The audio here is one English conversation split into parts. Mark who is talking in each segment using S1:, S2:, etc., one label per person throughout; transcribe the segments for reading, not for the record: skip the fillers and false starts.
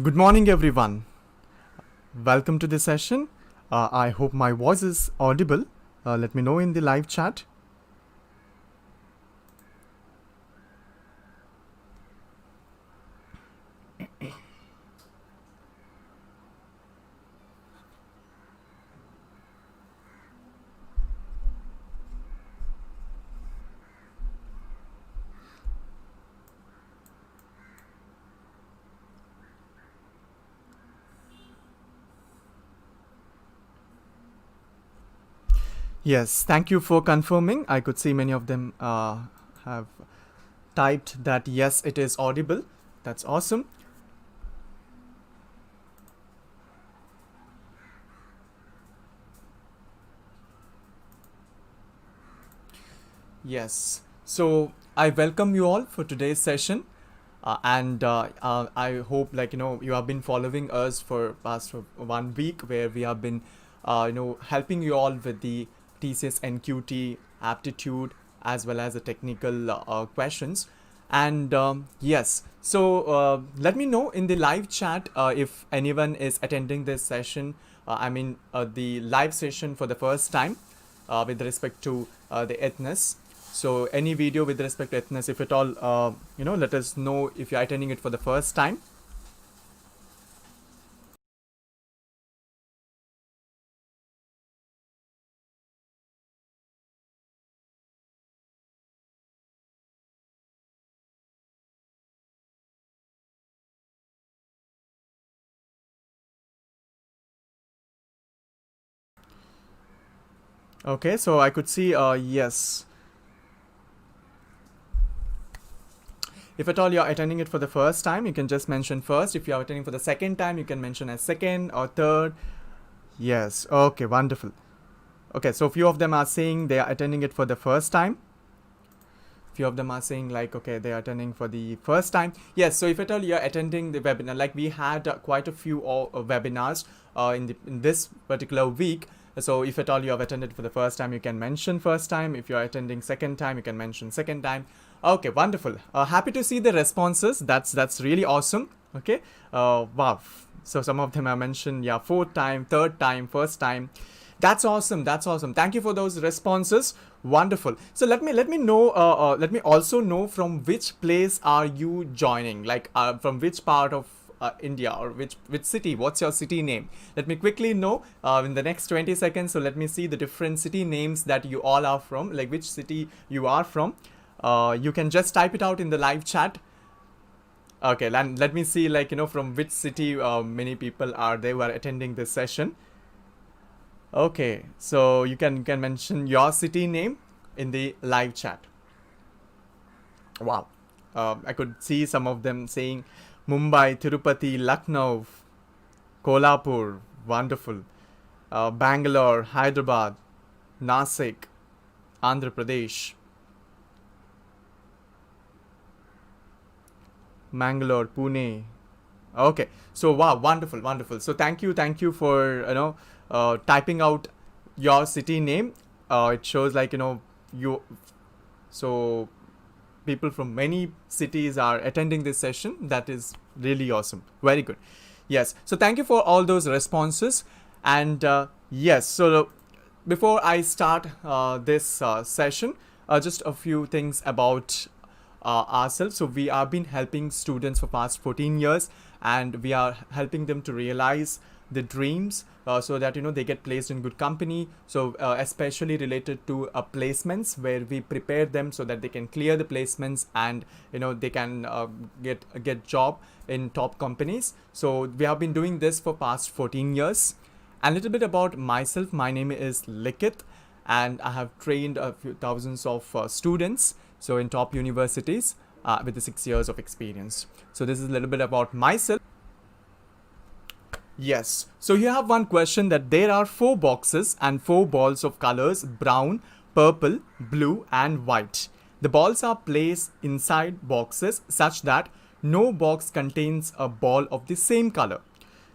S1: Good morning, everyone. Welcome to the session. I hope my voice is audible. Let me know in the live chat. Yes, thank you for confirming. I could see many of them have typed that yes, it is audible. That's awesome. Yes. So I welcome you all for today's session. And I hope you have been following us for past 1 week where we have been helping you all with the TCS NQT aptitude as well as the technical questions. And yes, so let me know in the live chat if anyone is attending this session. The live session for the first time with respect to the Ethnus. So any video with respect to Ethnus, if at all, let us know if you're attending it for the first time. Okay, so I could see, yes. If at all you're attending it for the first time, you can just mention first. If you're attending for the second time, you can mention as second or third. Yes, okay, wonderful. Okay, so few of them are saying they are attending it for the first time. Few of them are saying okay, they are attending for the first time. Yes, so if at all you're attending the webinar, like we had quite a few webinars in this particular week. So if at all you have attended for the first time, you can mention first time. If you're attending second time, you can mention second time. Okay, wonderful. Happy to see the responses. That's really awesome. Okay. Wow. So some of them have mentioned, yeah, fourth time, third time, first time. That's awesome. That's awesome. Thank you for those responses. Wonderful. So let me know. Let me also know from which place are you joining? From which part of India, or which city? What's your city name? Let me quickly know in the next 20 seconds. So let me see the different city names that you all are from. Like which city you are from. You can just type it out in the live chat. Okay, let me see from which city many people are there who are attending this session. Okay, so you can mention your city name in the live chat. Wow, I could see some of them saying Mumbai, Tirupati, Lucknow, Kolhapur. Wonderful. Bangalore, Hyderabad, Nasik, Andhra Pradesh, Mangalore, Pune. Okay, so wow, wonderful, wonderful. So thank you for typing out your city name. It shows you. So people from many cities are attending this session. That is really awesome. Very good. Yes. So thank you for all those responses. And yes. So before I start this session, just a few things about ourselves. So we have been helping students for past 14 years, and we are helping them to realize the dreams so that they get placed in good company. So especially related to placements, where we prepare them so that they can clear the placements and they can get job in top companies. So we have been doing this for past 14 years. A little bit about myself. My name is Likith, and I have trained a few thousands of students, so in top universities, with the 6 years of experience. So this is a little bit about myself. Yes. So you have one question that there are 4 boxes and 4 balls of colors brown, purple, blue, and white. The balls are placed inside boxes such that no box contains a ball of the same color.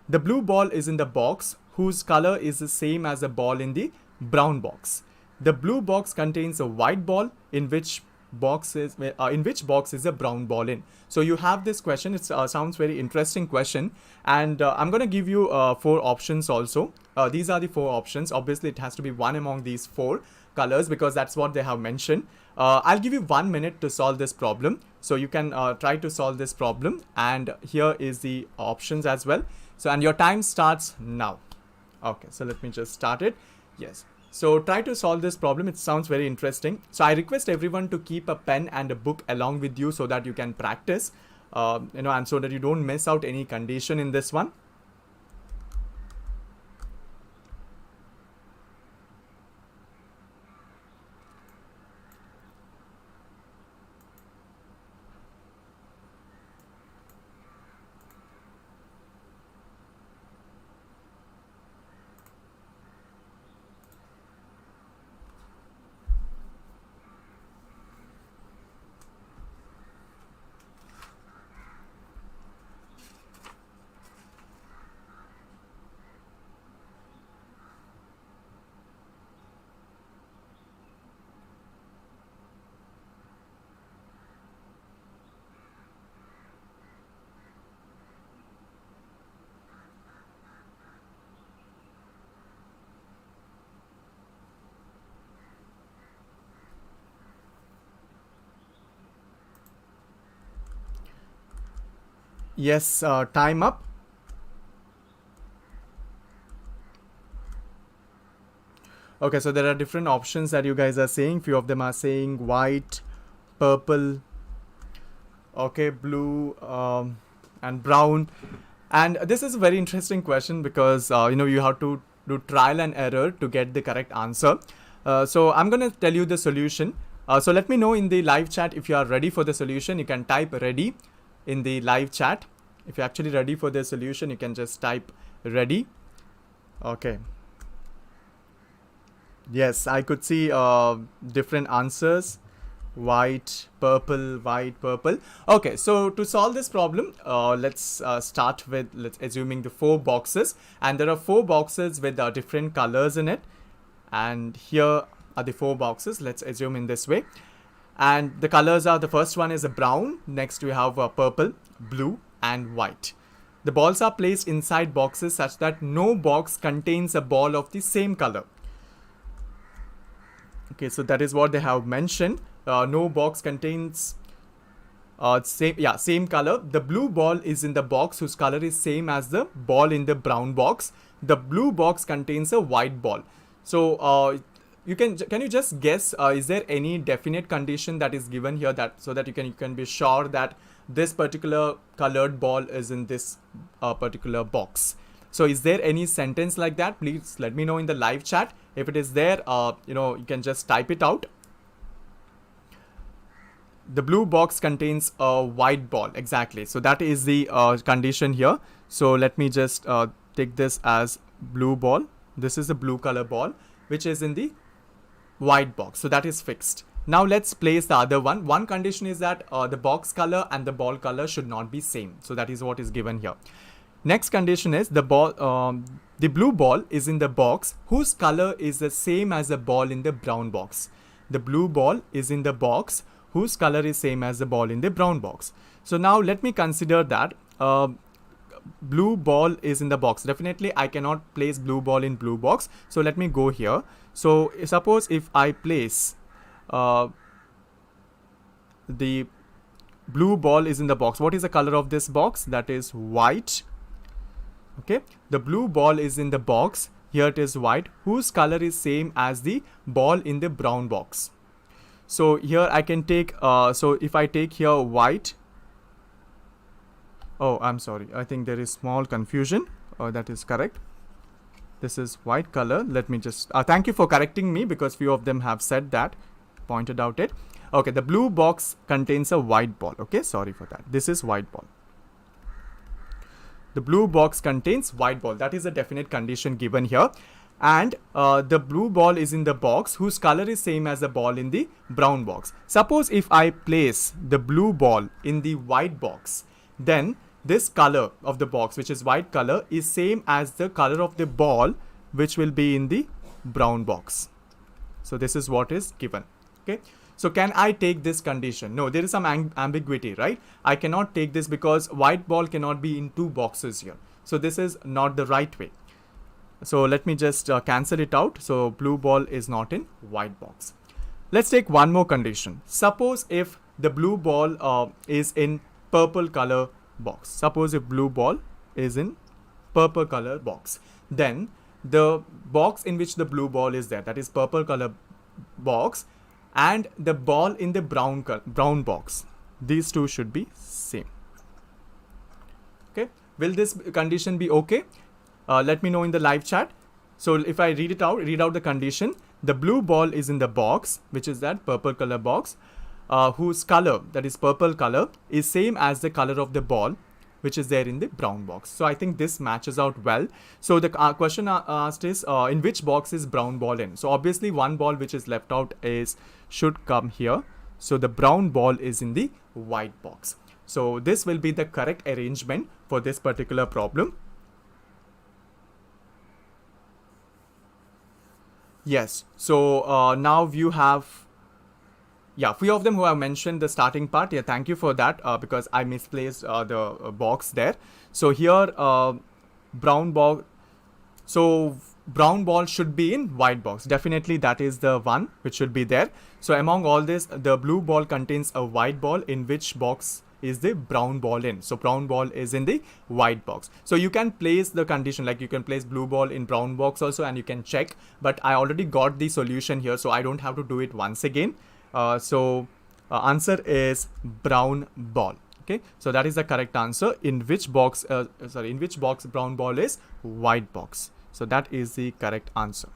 S1: The blue ball is in the box whose color is the same as the ball in the brown box. The blue box contains a white ball in which in which box is a brown ball in? So you have this question. It sounds very interesting question, and I'm gonna give you 4 options also. These are the 4 options. Obviously, it has to be one among these 4 colors because that's what they have mentioned. I'll give you 1 minute to solve this problem, so you can try to solve this problem. And here is the options as well. So, and your time starts now. Okay, so let me just start it. Yes. So try to solve this problem. It sounds very interesting. So I request everyone to keep a pen and a book along with you so that you can practice, and so that you don't miss out any condition in this one. Yes, time up. Okay, so there are different options that you guys are saying. Few of them are saying white, purple, okay, blue, and brown. And this is a very interesting question because you have to do trial and error to get the correct answer. So I'm going to tell you the solution. So let me know in the live chat if you are ready for the solution. You can type ready in the live chat. If you're actually ready for the solution, you can just type ready. Okay. Yes, I could see different answers. White, purple. Okay, so to solve this problem, let's start with, assuming the 4 boxes, and there are 4 boxes with different colors in it, and here are the 4 boxes. Let's assume in this way, and the colors are, the first one is a brown, next we have a purple, blue, and white. The balls are placed inside boxes such that no box contains a ball of the same color. Okay, so that is what they have mentioned. No box contains same color. The blue ball is in the box whose color is same as the ball in the brown box. The blue box contains a white ball. So can you just guess, is there any definite condition that is given here, that so that you can be sure that this particular colored ball is in this particular box? So is there any sentence like that? Please let me know in the live chat. If it is there, you can just type it out. The blue box contains a white ball. Exactly. So that is the condition here. So let me just take this as blue ball. This is a blue color ball, which is in the white box. So that is fixed. Now let's place the other one. One condition is that the box color and the ball color should not be same. So that is what is given here. Next condition is the blue ball is in the box whose color is the same as the ball in the brown box. The blue ball is in the box whose color is same as the ball in the brown box. So now let me consider that blue ball is in the box. Definitely I cannot place blue ball in blue box. So let me go here. So suppose if I place the blue ball is in the box. What is the color of this box? That is white. Okay, the blue ball is in the box. Here it is white, whose color is same as the ball in the brown box. So here I can take, so if I take here white. Oh, I'm sorry. I think there is small confusion. That is correct. This is white color. Let me just, thank you for correcting me because few of them have said that, pointed out it. Okay, the blue box contains a white ball. Okay, sorry for that. This is white ball. The blue box contains white ball. That is a definite condition given here. And the blue ball is in the box whose color is same as the ball in the brown box. Suppose if I place the blue ball in the white box, then this color of the box, which is white color, is same as the color of the ball which will be in the brown box. So this is what is given. Okay. So can I take this condition? No, there is some ambiguity, right? I cannot take this because white ball cannot be in two boxes here. So this is not the right way. So let me just cancel it out. So blue ball is not in white box. Let's take one more condition. Suppose if the blue ball is in purple color box. Suppose if blue ball is in purple color box. Then the box in which the blue ball is there, that is purple color box, and the ball in the brown box. These two should be same. Okay. Will this condition be okay? Let me know in the live chat. So if I read out the condition, the blue ball is in the box, which is that purple color box, whose color, that is purple color, is same as the color of the ball, which is there in the brown box. So I think this matches out well. So the question asked is, in which box is brown ball in? So obviously one ball which is left out should come here. So the brown ball is in the white box. So this will be the correct arrangement for this particular problem. Yes, so now you have, yeah, few of them who have mentioned the starting part. Yeah, thank you for that because I misplaced the box there. So here, brown ball, so brown ball should be in white box. Definitely that is the one which should be there. So among all this, the blue ball contains a white ball, in which box is the brown ball in. So brown ball is in the white box. So you can place the condition, like you can place blue ball in brown box also, and you can check, but I already got the solution here, so I don't have to do it once again. Answer is brown ball. Okay, so that is the correct answer. In which box brown ball is? White box. So that is the correct answer.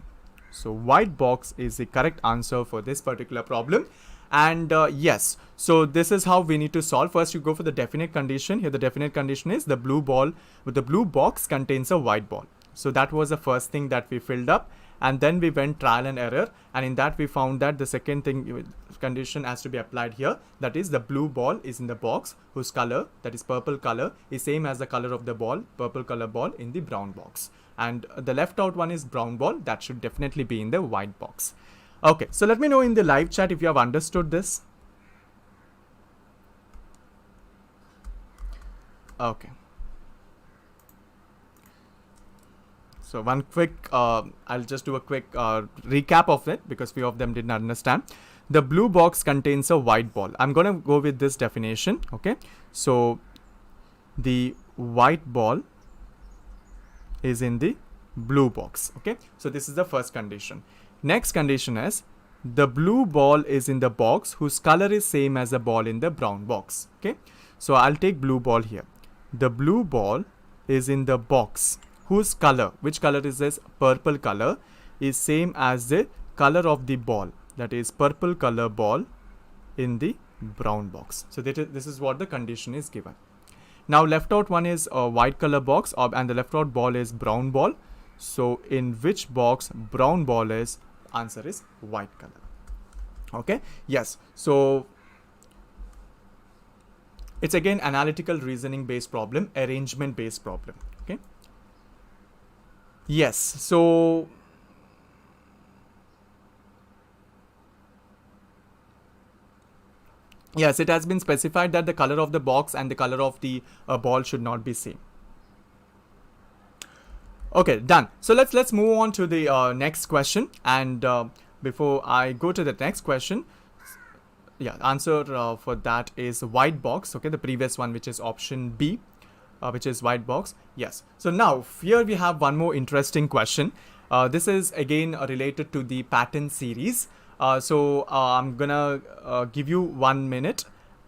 S1: So white box is the correct answer for this particular problem. And yes, so this is how we need to solve. First, you go for the definite condition. Here the definite condition is the blue ball with the blue box contains a white ball. So that was the first thing that we filled up, and then we went trial and error, and in that we found that the second thing condition has to be applied here, that is the blue ball is in the box whose color, that is purple color, is same as the color of the ball, purple color ball, in the brown box, and the left out one is brown ball, that should definitely be in the white box. Okay, so let me know in the live chat if you have understood this. Okay. So one quick, I'll just do a quick recap of it because few of them didn't understand. The blue box contains a white ball. I'm going to go with this definition. Okay. So the white ball is in the blue box. Okay. So this is the first condition. Next condition is the blue ball is in the box whose color is same as the ball in the brown box. Okay. So I'll take blue ball here. The blue ball is in the box whose color, which color is this? Purple color, is same as the color of the ball, that is purple color ball in the brown box. So this is what the condition is given. Now left out one is a white color box, and the left out ball is brown ball. So in which box brown ball is? Answer is white color. Okay. Yes. So it's again analytical reasoning based problem, arrangement based problem. Okay. Yes. So yes, it has been specified that the color of the box and the color of the ball should not be same. Okay, done. So let's move on to the next question. And before I go to the next question, yeah, answer for that is white box. Okay, the previous one, which is option B, which is white box. Yes. So now here we have one more interesting question. This is again related to the pattern series. So I'm gonna give you 1 minute.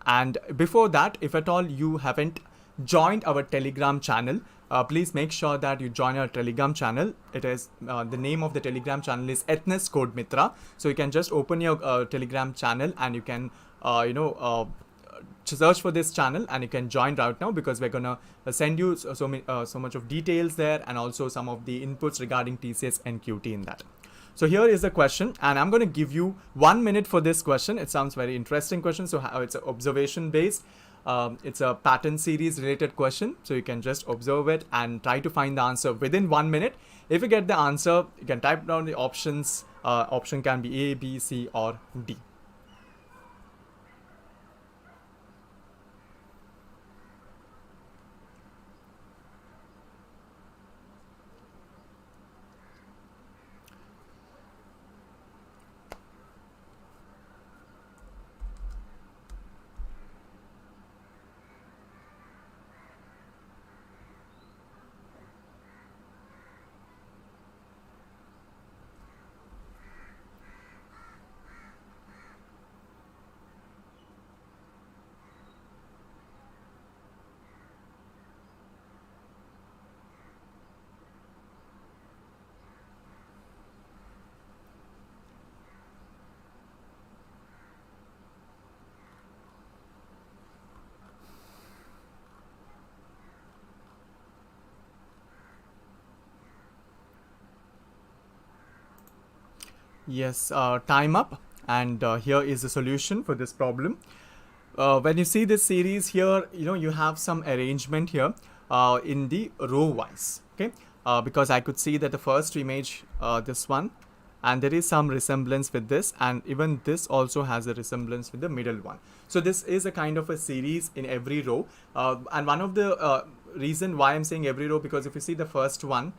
S1: And before that, if at all you haven't joined our Telegram channel, please make sure that you join our Telegram channel. It is the name of the Telegram channel is Ethnus Codemithra. So you can just open your Telegram channel and you can search for this channel and you can join right now, because we're gonna send you so much of details there, and also some of the inputs regarding TCS NQT in that. So here is the question, and I'm going to give you 1 minute for this question. It sounds very interesting question. So it's an observation based. It's a pattern series related question. So you can just observe it and try to find the answer within 1 minute. If you get the answer, you can type down the options. Option can be A, B, C, or D. Yes, time up, and here is the solution for this problem. When you see this series here, you have some arrangement here in the row wise, okay? Because I could see that the first image, this one, and there is some resemblance with this, and even this also has a resemblance with the middle one. So this is a kind of a series in every row, and one of the reason why I'm saying every row, because if you see the first one,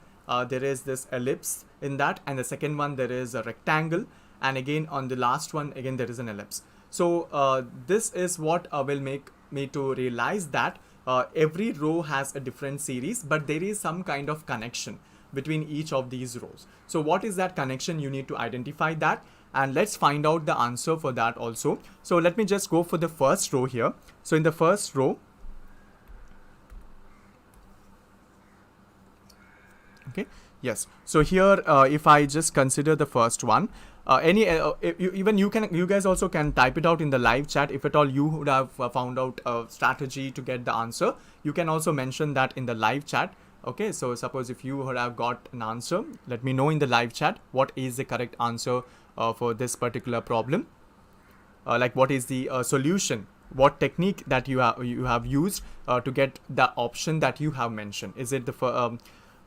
S1: there is this ellipse in that, and the second one there is a rectangle, and again on the last one again there is an ellipse. So this is what will make me to realize that every row has a different series, but there is some kind of connection between each of these rows. So what is that connection? You need to identify that, and let's find out the answer for that also. So let me just go for the first row here. So in the first row, okay, yes, so here if I just consider the first one, you guys also can type it out in the live chat. If at all you would have found out a strategy to get the answer, you can also mention that in the live chat. Okay, so suppose if you would have got an answer, let me know in the live chat what is the correct answer for this particular problem. Like what is the solution, what technique that you have used to get the option that you have mentioned. Is it the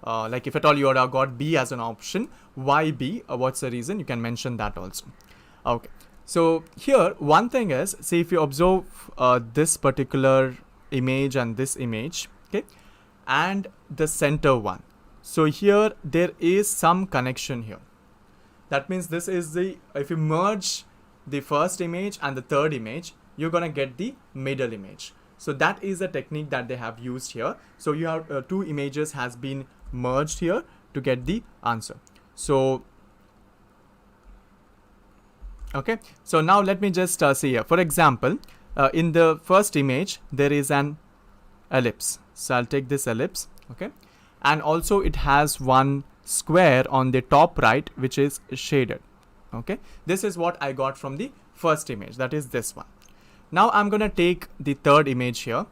S1: like if at all you would have got B as an option, why B? What's the reason? You can mention that also. Okay, so here one thing is, see, if you observe this particular image and this image, okay, and the center one, so here there is some connection here. That means this is the, if you merge the first image and the third image, you're gonna get the middle image. So that is the technique that they have used here. So you have two images has been merged here to get the answer. So okay, so now let me just see here. For example, in the first image there is an ellipse, so I'll take this ellipse, okay, and also it has one square on the top right which is shaded. Okay, this is what I got from the first image, that is this one. Now I'm gonna take the third image here.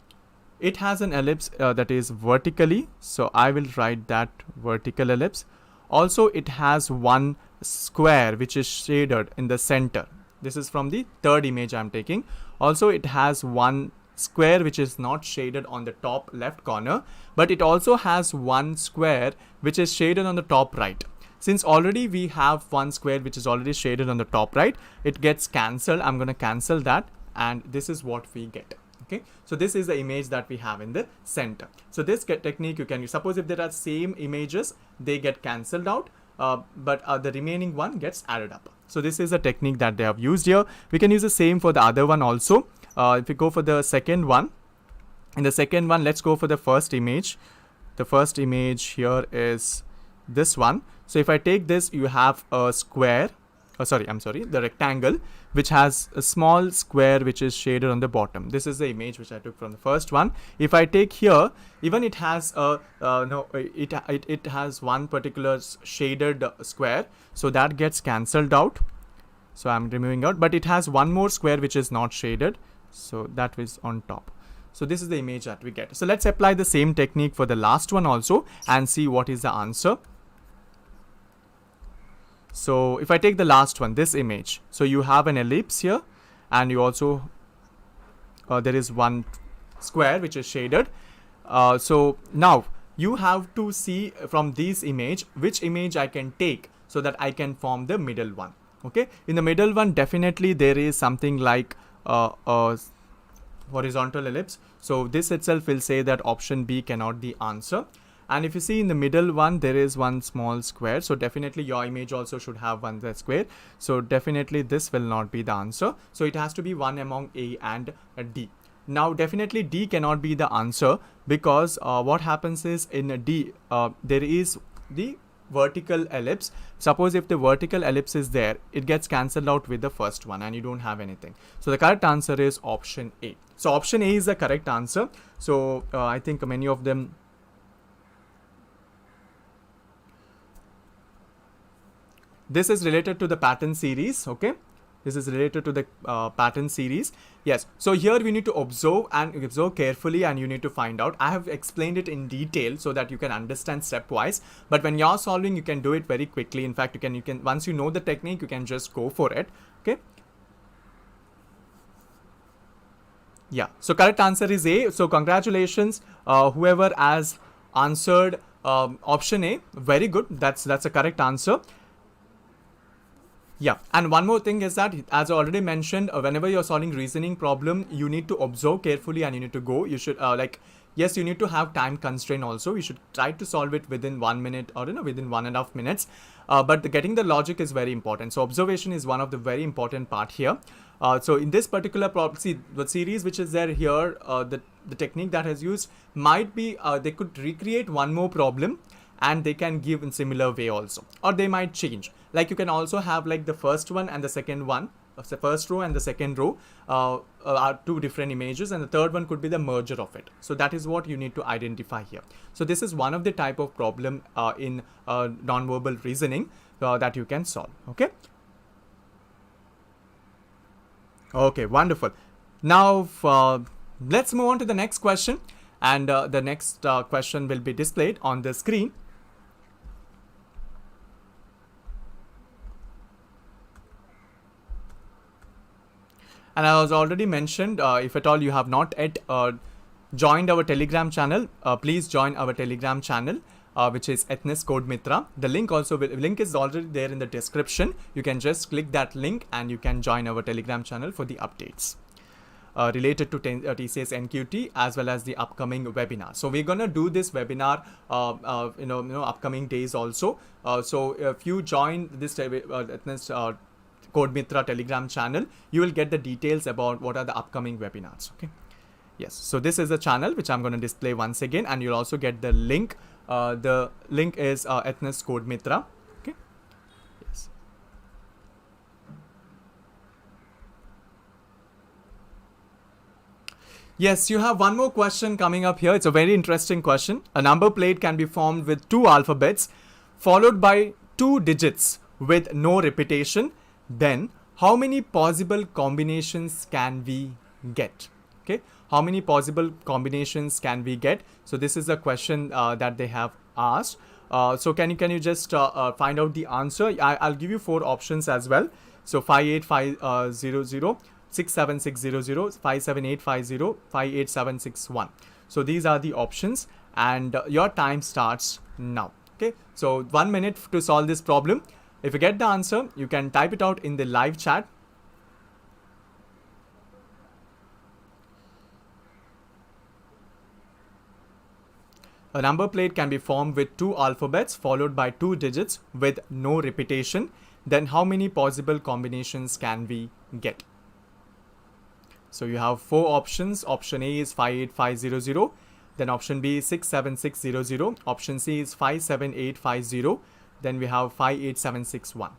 S1: It has an ellipse that is vertically, so I will write that vertical ellipse. Also it has one square which is shaded in the center. This is from the third image I'm taking. Also it has one square which is not shaded on the top left corner, but it also has one square which is shaded on the top right. Since already we have one square which is already shaded on the top right, it gets cancelled. I'm going to cancel that, and this is what we get. Okay, so this is the image that we have in the center. So this technique you can use. Suppose if there are same images, they get cancelled out, but the remaining one gets added up. So this is a technique that they have used here. We can use the same for the other one also. If we go for the second one, in the second one, let's go for the first image. The first image here is this one. So if I take this, you have a square, the rectangle, which has a small square which is shaded on the bottom. This is the image which I took from the first one. If I take here, even it has a it has one particular shaded square, so that gets cancelled out. So I'm removing out, but it has one more square which is not shaded, so that is on top. So this is the image that we get. So let's apply the same technique for the last one also and see what is the answer. So if I take the last one, this image, so you have an ellipse here, and you also there is one square which is shaded. So now you have to see from this image which image I can take so that I can form the middle one. Okay, in the middle one definitely there is something like a horizontal ellipse, so this itself will say that option B cannot be answer. And if you see in the middle one, there is one small square, so definitely your image also should have one square, so definitely this will not be the answer. So it has to be one among A and D. Now definitely D cannot be the answer, because what happens is in D there is the vertical ellipse. Suppose if the vertical ellipse is there, it gets cancelled out with the first one and you don't have anything. So the correct answer is option A. So option A is the correct answer. So I think many of them this is related to the pattern series. Okay, This is related to the pattern series. Yes. So here we need to observe carefully, and you need to find out. I have explained it in detail so that you can understand stepwise. But when you're solving, you can do it very quickly. In fact, you can once you know the technique, you can just go for it. Okay. Yeah. So correct answer is A. So congratulations, whoever has answered option A. Very good. That's a correct answer. Yeah, and one more thing is that, as I already mentioned, whenever you're solving reasoning problem, you need to observe carefully and you need to go. You should yes, you need to have time constraint also. You should try to solve it within 1 minute or within 1.5 minutes. But getting the logic is very important. So observation is one of the very important part here. So in this particular problem, see the series which is there here, the technique that is used might be they could recreate one more problem, and they can give in similar way also, or they might change. Like you can also have like the first one and the second one, the first row and the second row are two different images, and the third one could be the merger of it. So that is what you need to identify here. So this is one of the type of problem in non-verbal reasoning that you can solve. Okay. Okay, wonderful. Now let's move on to the next question, and the next question will be displayed on the screen. And I was already mentioned, if at all you have not yet joined our Telegram channel, please join our Telegram channel, which is Ethnus Codemithra. The link is already there in the description. You can just click that link and you can join our Telegram channel for the updates related to TCS NQT as well as the upcoming webinar. So we're gonna do this webinar, upcoming days also. So if you join this Ethnus Codemithra Telegram channel, you will get the details about what are the upcoming webinars. Okay. Yes. So this is the channel which I'm going to display once again, and you'll also get the link. The link is Ethnus Codemithra. Okay. Yes. Yes, you have one more question coming up here. It's a very interesting question. A number plate can be formed with 2 alphabets followed by 2 digits with no repetition. Then how many possible combinations can we get? Okay, how many possible combinations can we get? So this is a question that they have asked. So can you just find out the answer? I'll give you 4 options as well. So 58500, 67600, 57850, 58761. So these are the options, and your time starts now. Okay, so 1 minute to solve this problem. If you get the answer, you can type it out in the live chat. A number plate can be formed with 2 alphabets followed by 2 digits with no repetition. Then how many possible combinations can we get? So you have 4 options. Option A is 58500. Then option B is 67600. Option C is 57850. Then we have 58761.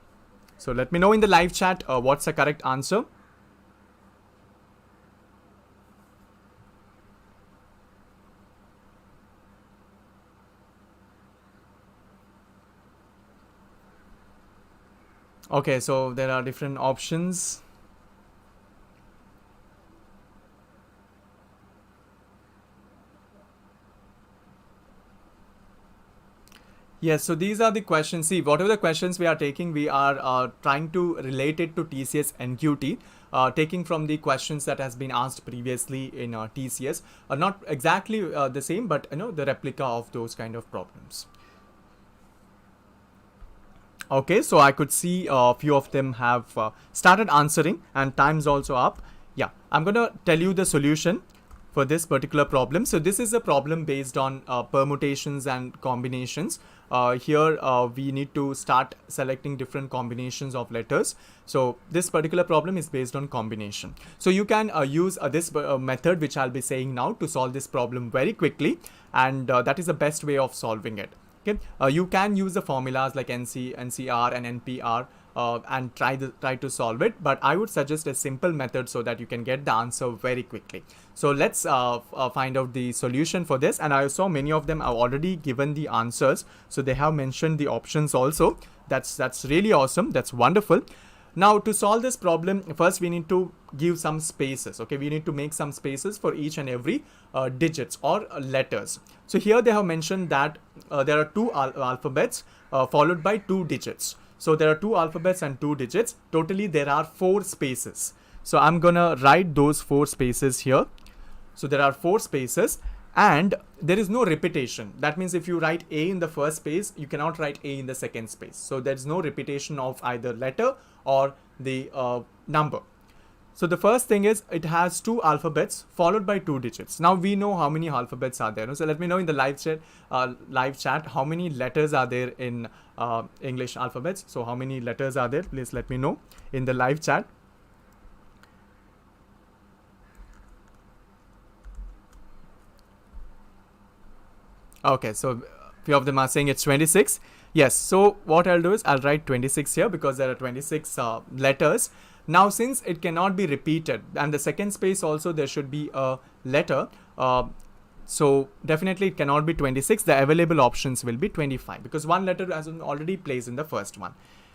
S1: So let me know in the live chat what's the correct answer. Okay, so there are different options. Yes, so these are the questions. See, whatever the questions we are taking, we are trying to relate it to TCS NQT, taking from the questions that has been asked previously in TCS. Not exactly the same, but the replica of those kind of problems. Okay, so I could see a few of them have started answering, and time's also up. Yeah, I'm gonna tell you the solution for this particular problem. So this is a problem based on permutations and combinations. Here we need to start selecting different combinations of letters. So this particular problem is based on combination. So you can use this method which I'll be saying now to solve this problem very quickly, and that is the best way of solving it. Okay, you can use the formulas like NC, NCR and NPR and try to solve it, but I would suggest a simple method so that you can get the answer very quickly. So let's find out the solution for this, and I saw many of them have already given the answers, so they have mentioned the options also. That's really awesome. That's wonderful. Now to solve this problem, first we need to give some spaces. Okay, we need to make some spaces for each and every digits or letters. So here they have mentioned that there are two alphabets followed by 2 digits. So there are 2 alphabets and 2 digits. Totally there are 4 spaces. So I'm gonna write those 4 spaces here. So there are 4 spaces and there is no repetition. That means if you write A in the first space, you cannot write A in the second space. So there's no repetition of either letter or the number. So the first thing is it has 2 alphabets followed by 2 digits. Now we know how many alphabets are there. So let me know in the live chat how many letters are there in English alphabets. So how many letters are there? Please let me know in the live chat. Okay, so few of them are saying it's 26. Yes, so what I'll do is I'll write 26 here because there are 26 letters. Now since it cannot be repeated and the second space also there should be a letter, so definitely it cannot be 26. The available options will be 25 because one letter has already placed in the first one.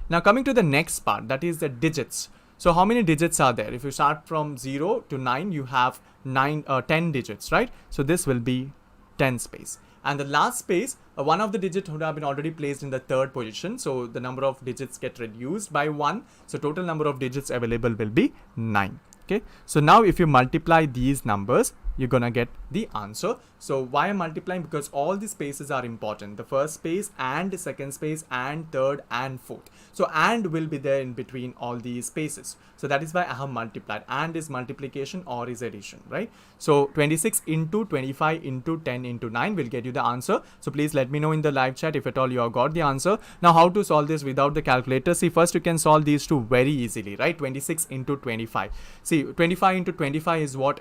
S1: Now coming to the next part, that is the digits. So how many digits are there? If you start from 0 to 9, you have 10 digits, right? So this will be 10 space. And the last space, one of the digits would have been already placed in the third position. So the number of digits get reduced by 1. So total number of digits available will be 9. Okay. So now if you multiply these numbers, you're going to get the answer. So why I'm multiplying? Because all the spaces are important. The first space and the second space and third and fourth. So and will be there in between all these spaces. So that is why I have multiplied. And is multiplication or is addition, right? So 26 into 25 into 10 into 9 will get you the answer. So please let me know in the live chat if at all you have got the answer. Now how to solve this without the calculator? See, first you can solve these two very easily, right? 26 into 25. See, 25 into 25 is what?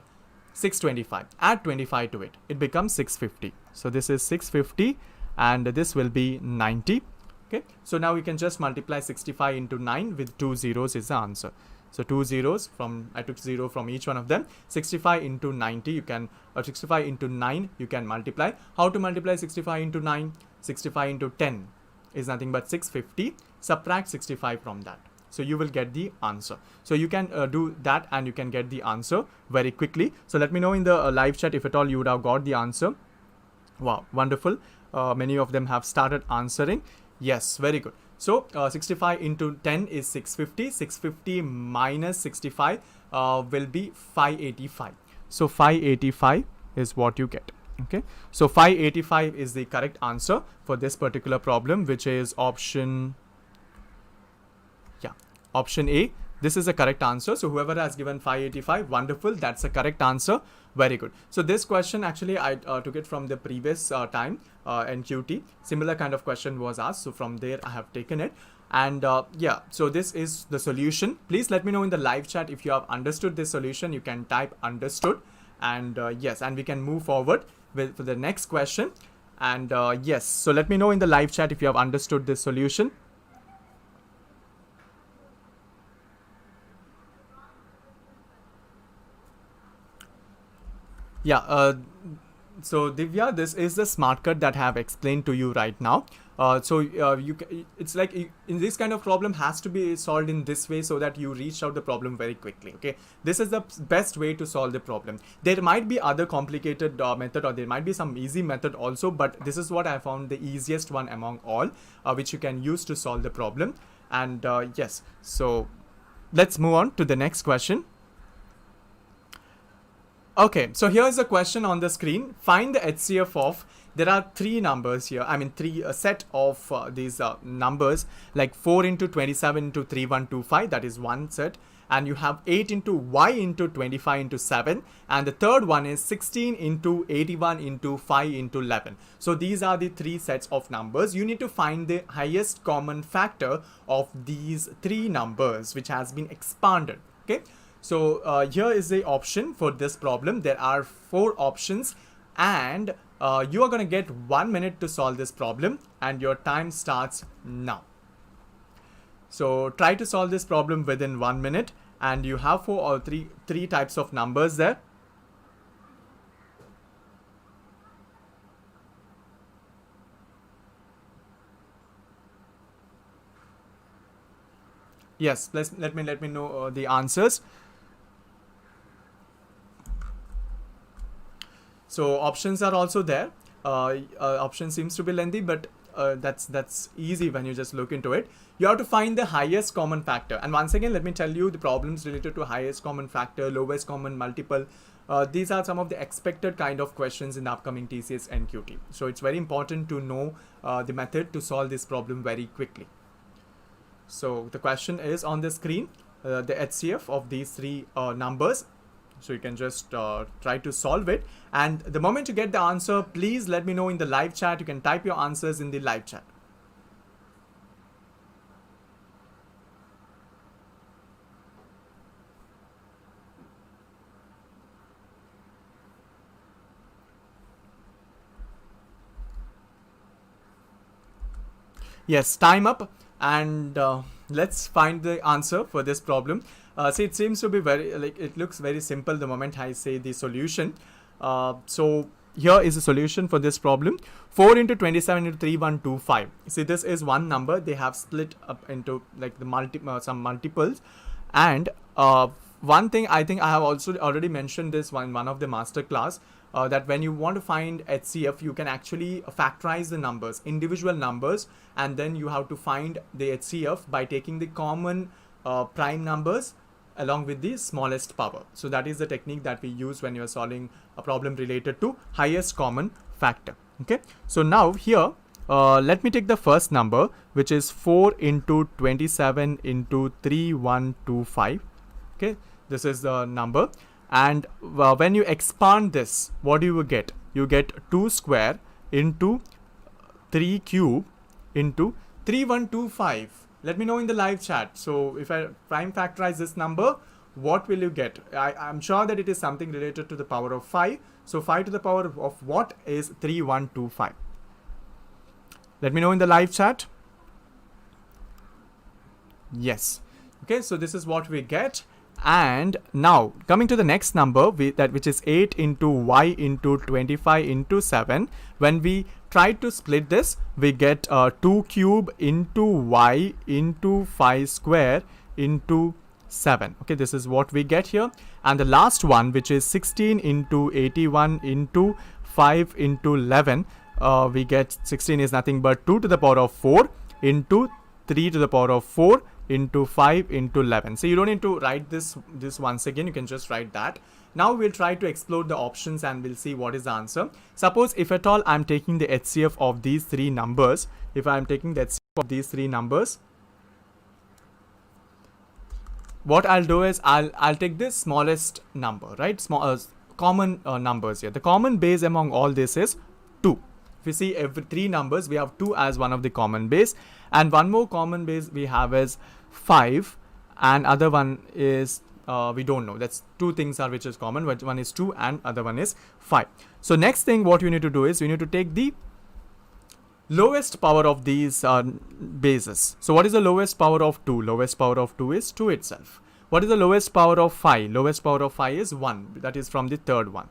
S1: 625. Add 25 to it. It becomes 650. So this is 650 and this will be 90. Okay. So now you can just multiply 65 into 9 with 2 zeros is the answer. So 2 zeros from, I took 0 from each one of them. 65 into 90 you can, or 65 into 9 you can multiply. How to multiply 65 into 9? 65 into 10 is nothing but 650. Subtract 65 from that. So you will get the answer. So you can do that and you can get the answer very quickly. So let me know in the live chat if at all you would have got the answer. Wow, wonderful. Many of them have started answering. Yes, very good. So 65 into 10 is 650. 650 minus 65 will be 585. So 585 is what you get. Okay. So 585 is the correct answer for this particular problem, which is option A. This is the correct answer. So whoever has given 585, wonderful. That's the correct answer. Very good. So this question actually I took it from the previous time NQT. Similar kind of question was asked. So from there I have taken it. And yeah, so this is the solution. Please let me know in the live chat if you have understood this solution. You can type understood. And yes, and we can move forward with for the next question. And yes, so let me know in the live chat if you have understood this solution. Yeah, so Divya, this is the smart cut that I have explained to you right now. It's like in this kind of problem has to be solved in this way so that you reach out the problem very quickly. Okay, this is the best way to solve the problem. There might be other complicated method or there might be some easy method also, but this is what I found the easiest one among all, which you can use to solve the problem. And yes, so let's move on to the next question. Okay, so here's a question on the screen. Find the HCF of, there are 3 numbers here. I mean, 3 a set of these numbers like 4 into 27 into 3125. That is one set. And you have 8 into Y into 25 into 7. And the third one is 16 into 81 into 5 into 11. So these are the 3 sets of numbers. You need to find the highest common factor of these 3 numbers which has been expanded. Okay. So here is the option for this problem. There are 4 options and you are going to get 1 minute to solve this problem and your time starts now. So try to solve this problem within 1 minute and you have 4 or 3 types of numbers there. Yes, let me know the answers. So options are also there. Option seems to be lengthy, but that's easy when you just look into it. You have to find the highest common factor. And once again, let me tell you the problems related to highest common factor, lowest common multiple. These are some of the expected kind of questions in the upcoming TCS NQT. So it's very important to know the method to solve this problem very quickly. So the question is on the screen, the HCF of these three numbers. So you can just try to solve it. And the moment you get the answer, please let me know in the live chat. You can type your answers in the live chat. Yes, time up, and let's find the answer for this problem. See, it seems to be it looks very simple the moment I say the solution. So here is the solution for this problem. 4 into 27 into 3125. See, this is one number. They have split up into like the some multiples. And one thing I think I have also already mentioned this one of the master class, that when you want to find HCF, you can actually factorize the numbers, individual numbers, and then you have to find the HCF by taking the common prime numbers along with the smallest power. So that is the technique that we use when you are solving a problem related to highest common factor. Okay, so now here let me take the first number, which is 4 into 27 into 3125. Okay, this is the number. And when you expand this, what do you get? You get 2 square into 3 cube into 3125. Let me know in the live chat. So if I prime factorize this number, what will you get? I'm sure that it is something related to the power of 5. So 5 to the power of what is 3125? Let me know in the live chat. Yes. Okay, so this is what we get. And now coming to the next number, which is 8 into y into 25 into 7. When we try to split this, we get 2 cube into y into 5 square into 7. Okay, this is what we get here. And the last one, which is 16 into 81 into 5 into 11, we get 16 is nothing but 2 to the power of 4 into 3 to the power of 4 into 5 into 11. So you don't need to write this once again. You can just write that. Now we'll try to explore the options and we'll see what is the answer. Suppose if at all I'm taking the HCF of these three numbers, if I'm taking the HCF of these three numbers, what I'll do is I'll take this smallest number, right? Common numbers here. The common base among all this is 2. If you see every three numbers, we have 2 as one of the common base, and one more common base we have is 5, and other one is we don't know. That's two things are which is common. One is 2 and other one is 5. So next thing what you need to do is you need to take the lowest power of these bases. So what is the lowest power of 2? Lowest power of 2 is 2 itself. What is the lowest power of 5? Lowest power of 5 is 1. That is from the third one.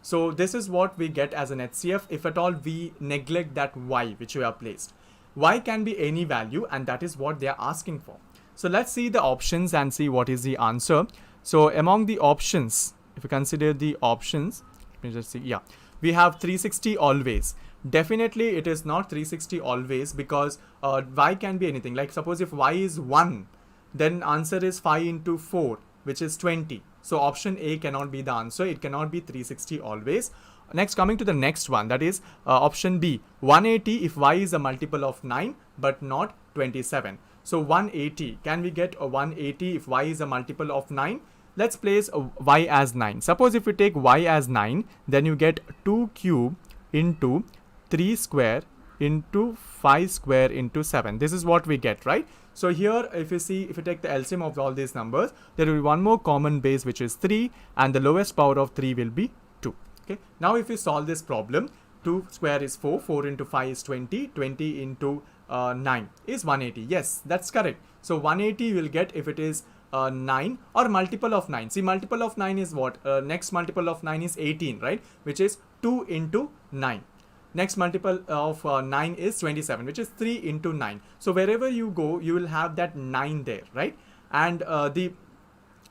S1: So this is what we get as an HCF if at all we neglect that y which we have placed. Y can be any value, and that is what they are asking for. So let's see the options and see what is the answer. So among the options, if you consider the options, let me just see. Yeah, we have 360 always. Definitely it is not 360 always, because y can be anything. Like suppose if y is 1, then answer is 5 into 4, which is 20. So option A cannot be the answer. It cannot be 360 always. Next, coming to the next one, that is option B, 180 if y is a multiple of 9 but not 27. So 180, can we get a 180 if y is a multiple of 9? Let's place y as 9. Suppose if we take y as 9, then you get 2 cube into 3 square into 5 square into 7. This is what we get, right? So here, if you see, if you take the LCM of all these numbers, there will be one more common base, which is 3, and the lowest power of 3 will be 2. Okay. Now, if you solve this problem, 2 square is 4, 4 into 5 is 20, 20 into 9 is 180. Yes, that's correct. So 180 will get if it is 9 or multiple of 9. See, multiple of 9 is what? Next multiple of 9 is 18, right? Which is 2 into 9. Next multiple of 9 is 27, which is 3 into 9. So wherever you go, you will have that 9 there, right? and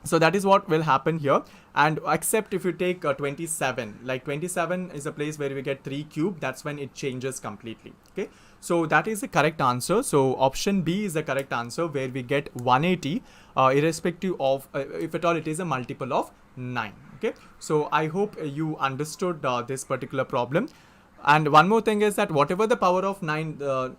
S1: so that is what will happen here. And except if you take 27, like 27 is a place where we get 3 cube, that's when it changes completely. Okay, so that is the correct answer. So option B is the correct answer, where we get 180 irrespective of if at all it is a multiple of 9. Okay, so I hope you understood this particular problem. And one more thing is that whatever the power of 9,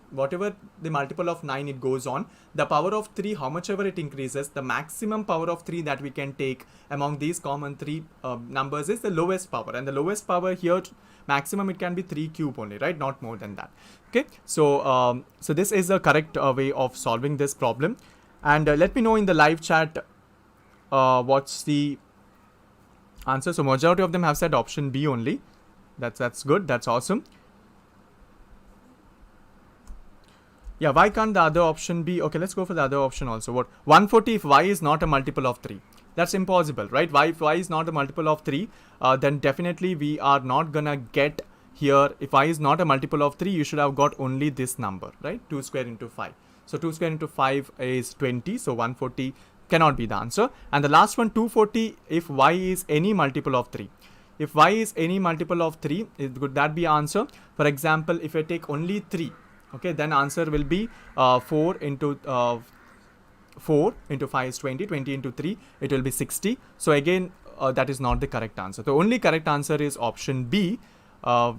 S1: whatever the multiple of 9 it goes on, the power of 3, how much ever it increases, the maximum power of 3 that we can take among these common 3 numbers is the lowest power. And the lowest power here, maximum it can be 3 cube only, right? Not more than that. Okay, so so this is the correct way of solving this problem. And let me know in the live chat what's the answer. So majority of them have said option B only. That's good. That's awesome. Yeah, why can't the other option be? Okay, let's go for the other option also. What? 140 if y is not a multiple of 3. That's impossible, right? If y is not a multiple of 3, then definitely we are not gonna get here. If y is not a multiple of 3, you should have got only this number, right? 2 square into 5. So 2 square into 5 is 20. So 140 cannot be the answer. And the last one, 240 if y is any multiple of 3. If y is any multiple of 3, could that be answer? For example, if I take only 3, okay, then answer will be 4 into 4 into 5 is 20, 20 into 3, it will be 60. So again, that is not the correct answer. The only correct answer is option B,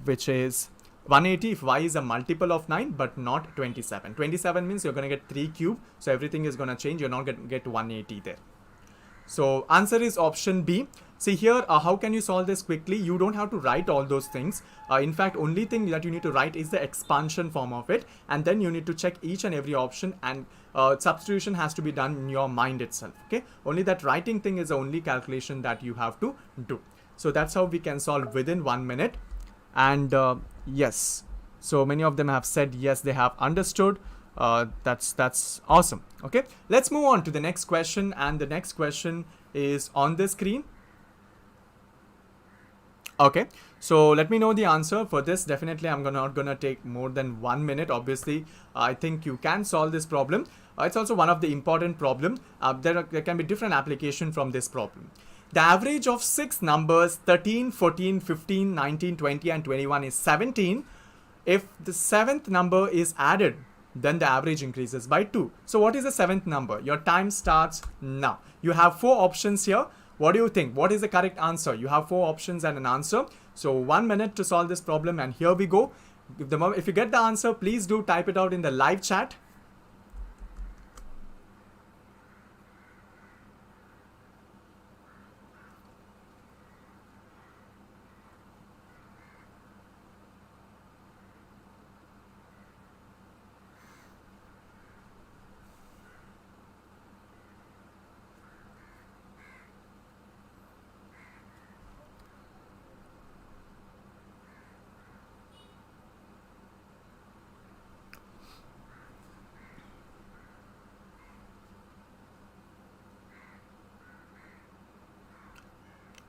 S1: which is 180 if y is a multiple of 9 but not 27. 27 means you're going to get 3 cube, so everything is going to change. You're not going to get 180 there. So answer is option B. See here, how can you solve this quickly? You don't have to write all those things. In fact, only thing that you need to write is the expansion form of it. And then you need to check each and every option, and substitution has to be done in your mind itself. Okay, only that writing thing is the only calculation that you have to do. So that's how we can solve within 1 minute. And yes, so many of them have said yes, they have understood. That's awesome. Okay, let's move on to the next question, and the next question is on the screen. Okay, so let me know the answer for this. Definitely I'm not gonna take more than 1 minute. Obviously, I think you can solve this problem. It's also one of the important problem. There can be different application from this problem. The average of 6 numbers 13, 14, 15, 19, 20 and 21 is 17. If the 7th number is added, then the average increases by 2. So what is the 7th number? Your time starts now. You have 4 options here. What do you think? What is the correct answer? You have 4 options and an answer. So 1 minute to solve this problem, and here we go. If you get the answer, please do type it out in the live chat.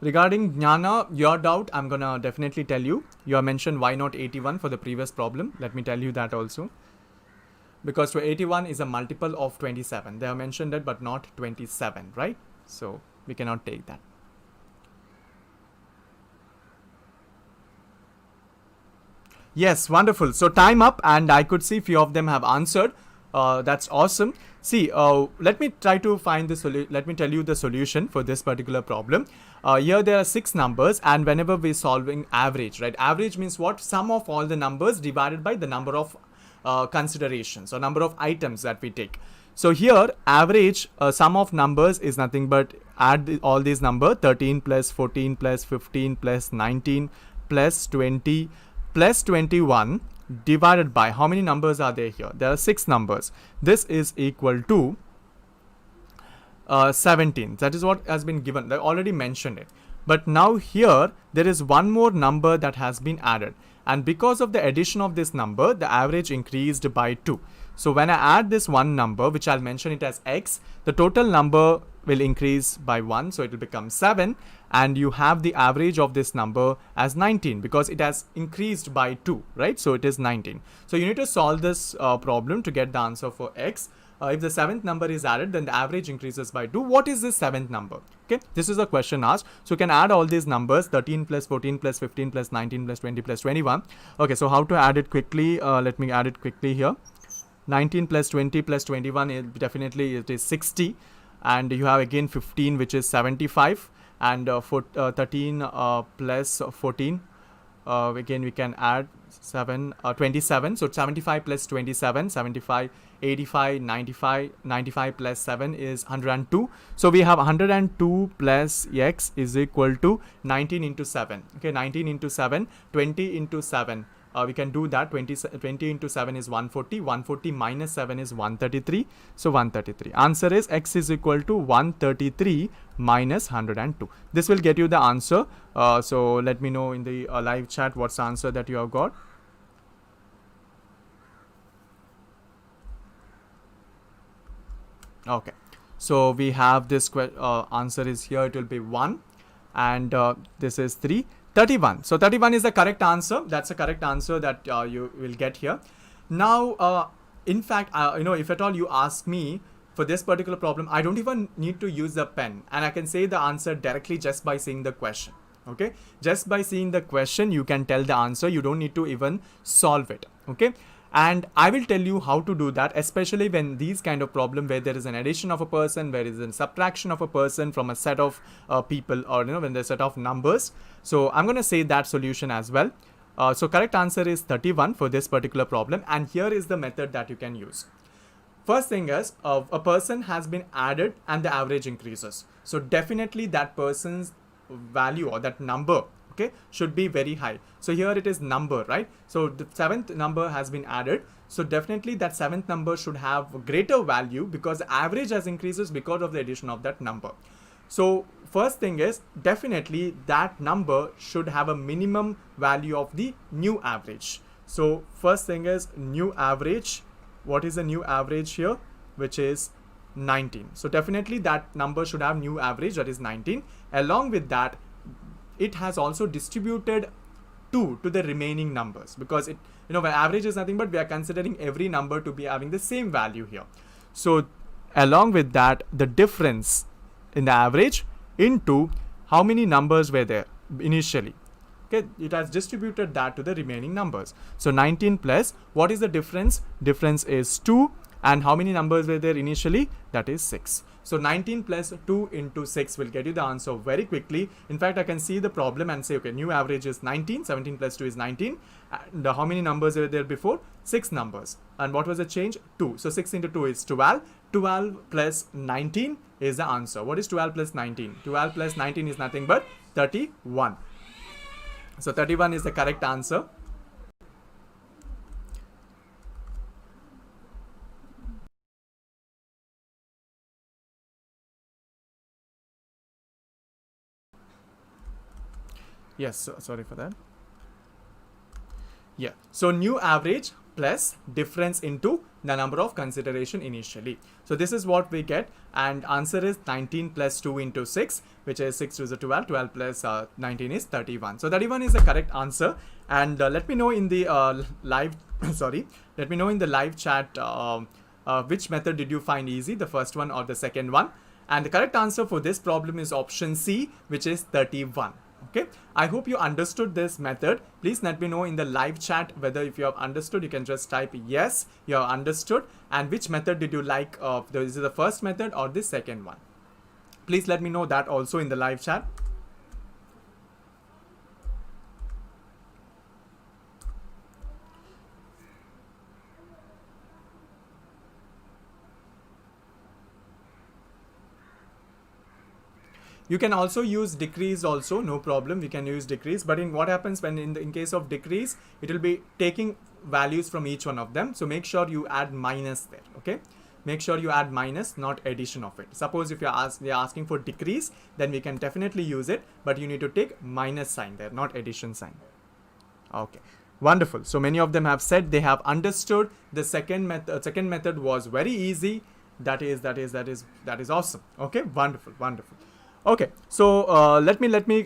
S1: Regarding Jnana, your doubt, I'm gonna definitely tell you. You have mentioned why not 81 for the previous problem. Let me tell you that also. Because for 81 is a multiple of 27. They have mentioned it, but not 27, right? So we cannot take that. Yes, wonderful. So time up, and I could see few of them have answered. That's awesome. See, let me try to find the solution. Let me tell you the solution for this particular problem. Here there are 6 numbers, and whenever we're solving average, right? Average means what? Sum of all the numbers divided by the number of considerations or number of items that we take. So here average sum of numbers is nothing but add all these numbers: 13 plus 14 plus 15 plus 19 plus 20 plus 21 divided by how many numbers are there here? There are 6 numbers. This is equal to 17. That is what has been given. I already mentioned it. But now here there is one more number that has been added, and because of the addition of this number, the average increased by 2. So when I add this one number, which I'll mention it as x, the total number will increase by 1, so it will become 7, and you have the average of this number as 19 because it has increased by 2, right? So it is 19. So you need to solve this problem to get the answer for x. if the seventh number is added, then the average increases by 2. What is this seventh number? Okay, this is a question asked. So you can add all these numbers: 13 plus 14 plus 15 plus 19 plus 20 plus 21. Okay, so how to add it quickly? Let me add it quickly here. 19 plus 20 plus 21, definitely it is 60. And you have again 15, which is 75. And 13 plus 14. Again, we can add 27. So 75 plus 27, 75, 85, 95, 95 plus 7 is 102. So we have 102 plus x is equal to 19 into 7. Okay, 19 into 7, 20 into 7. We can do that. 20 into 7 is 140. 140 minus 7 is 133. So 133. Answer is x is equal to 133 minus 102. This will get you the answer. So let me know in the live chat what's the answer that you have got. Okay. So we have this answer is here. It will be 1. And this is 3. 31. So 31 is the correct answer. That's the correct answer that you will get here. Now, in fact, if at all you ask me for this particular problem, I don't even need to use the pen, and I can say the answer directly just by seeing the question. Okay, just by seeing the question, you can tell the answer. You don't need to even solve it. Okay. And I will tell you how to do that, especially when these kind of problem where there is an addition of a person, where there is a subtraction of a person from a set of people, or when there's a set of numbers. So I'm going to say that solution as well. So correct answer is 31 for this particular problem. And here is the method that you can use. First thing is a person has been added and the average increases. So definitely that person's value or that number, okay, should be very high. So here it is number, right? So the seventh number has been added. So definitely that seventh number should have greater value because the average has increases because of the addition of that number. So first thing is definitely that number should have a minimum value of the new average. So first thing is new average. What is the new average here? Which is 19. So definitely that number should have new average, that is 19. Along with that, it has also distributed 2 to the remaining numbers, because it, where average is nothing but we are considering every number to be having the same value here. So along with that, the difference in the average into how many numbers were there initially. Okay, it has distributed that to the remaining numbers. So 19 plus, what is the difference? Difference is 2. And how many numbers were there initially? That is 6. So 19 plus 2 into 6 will get you the answer very quickly. In fact, I can see the problem and say, okay, new average is 19. 17 plus 2 is 19. And how many numbers were there before? 6 numbers. And what was the change? 2. So 6 into 2 is 12. 12 plus 19 is the answer. What is 12 plus 19? 12 plus 19 is nothing but 31. So 31 is the correct answer. Yes, sorry for that. Yeah, so new average plus difference into the number of consideration initially. So this is what we get, and answer is 19 plus 2 into 6, which is 6 to the 12. 12 plus 19 is 31. So 31 is the correct answer. And let me know in the live let me know in the live chat which method did you find easy, the first one or the second one. And the correct answer for this problem is option C, which is 31. Okay, I hope you understood this method. Please let me know in the live chat whether if you have understood. You can just type yes, you have understood, and which method did you like. Is it the first method or the second one? Please let me know that also in the live chat. You can also use decrease also, no problem. We can use decrease, but in what happens when in case of decrease, it will be taking values from each one of them. So make sure you add minus there. Okay, make sure you add minus, not addition of it. Suppose if we are asking for decrease, then we can definitely use it, but you need to take minus sign there, not addition sign. Okay, wonderful. So many of them have said they have understood the second method. Second method was very easy. That is awesome. Okay, wonderful. Okay, so let me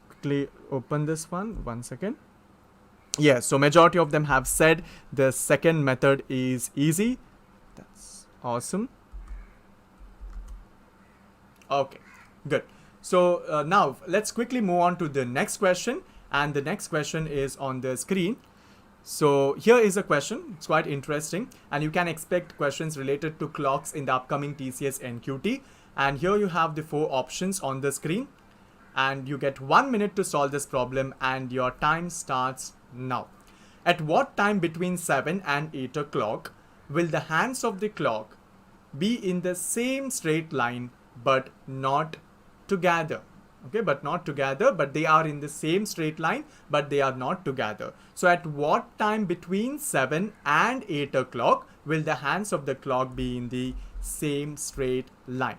S1: quickly open this one. 1 second. Yes, so majority of them have said the second method is easy. Awesome. Okay, good. So now let's quickly move on to the next question, and the next question is on the screen. So here is a question. It's quite interesting, and you can expect questions related to clocks in the upcoming TCS NQT. And here you have the 4 options on the screen, and you get 1 minute to solve this problem, and your time starts now. At what time between 7 and 8 o'clock will the hands of the clock be in the same straight line but not together? Okay, but not together, but they are in the same straight line, but they are not together. So at what time between 7 and 8 o'clock will the hands of the clock be in the same straight line?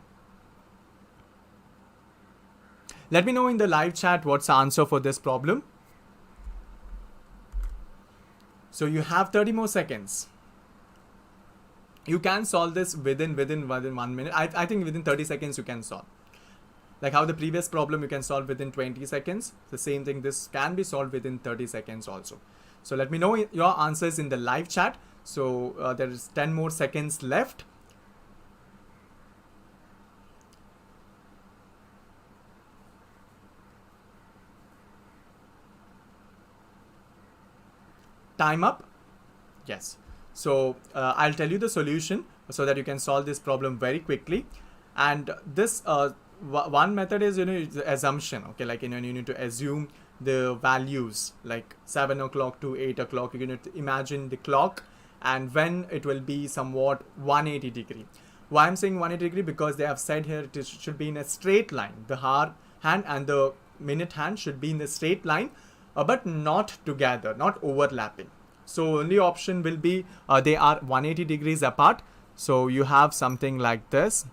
S1: Let me know in the live chat what's the answer for this problem. So you have 30 more seconds. You can solve this within 1 minute. I think within 30 seconds you can solve. Like how the previous problem you can solve within 20 seconds. The same thing, this can be solved within 30 seconds also. So let me know your answers in the live chat. So there is 10 more seconds left. Time up? Yes. So I'll tell you the solution so that you can solve this problem very quickly. And this one method is, the assumption. Okay, like, you need to assume the values like 7 o'clock to 8 o'clock. You're going to imagine the clock and when it will be somewhat 180 degree. Why I'm saying 180 degree? Because they have said here it should be in a straight line. The hour hand and the minute hand should be in the straight line, but not together, not overlapping. So only option will be they are 180 degrees apart. So you have something like this.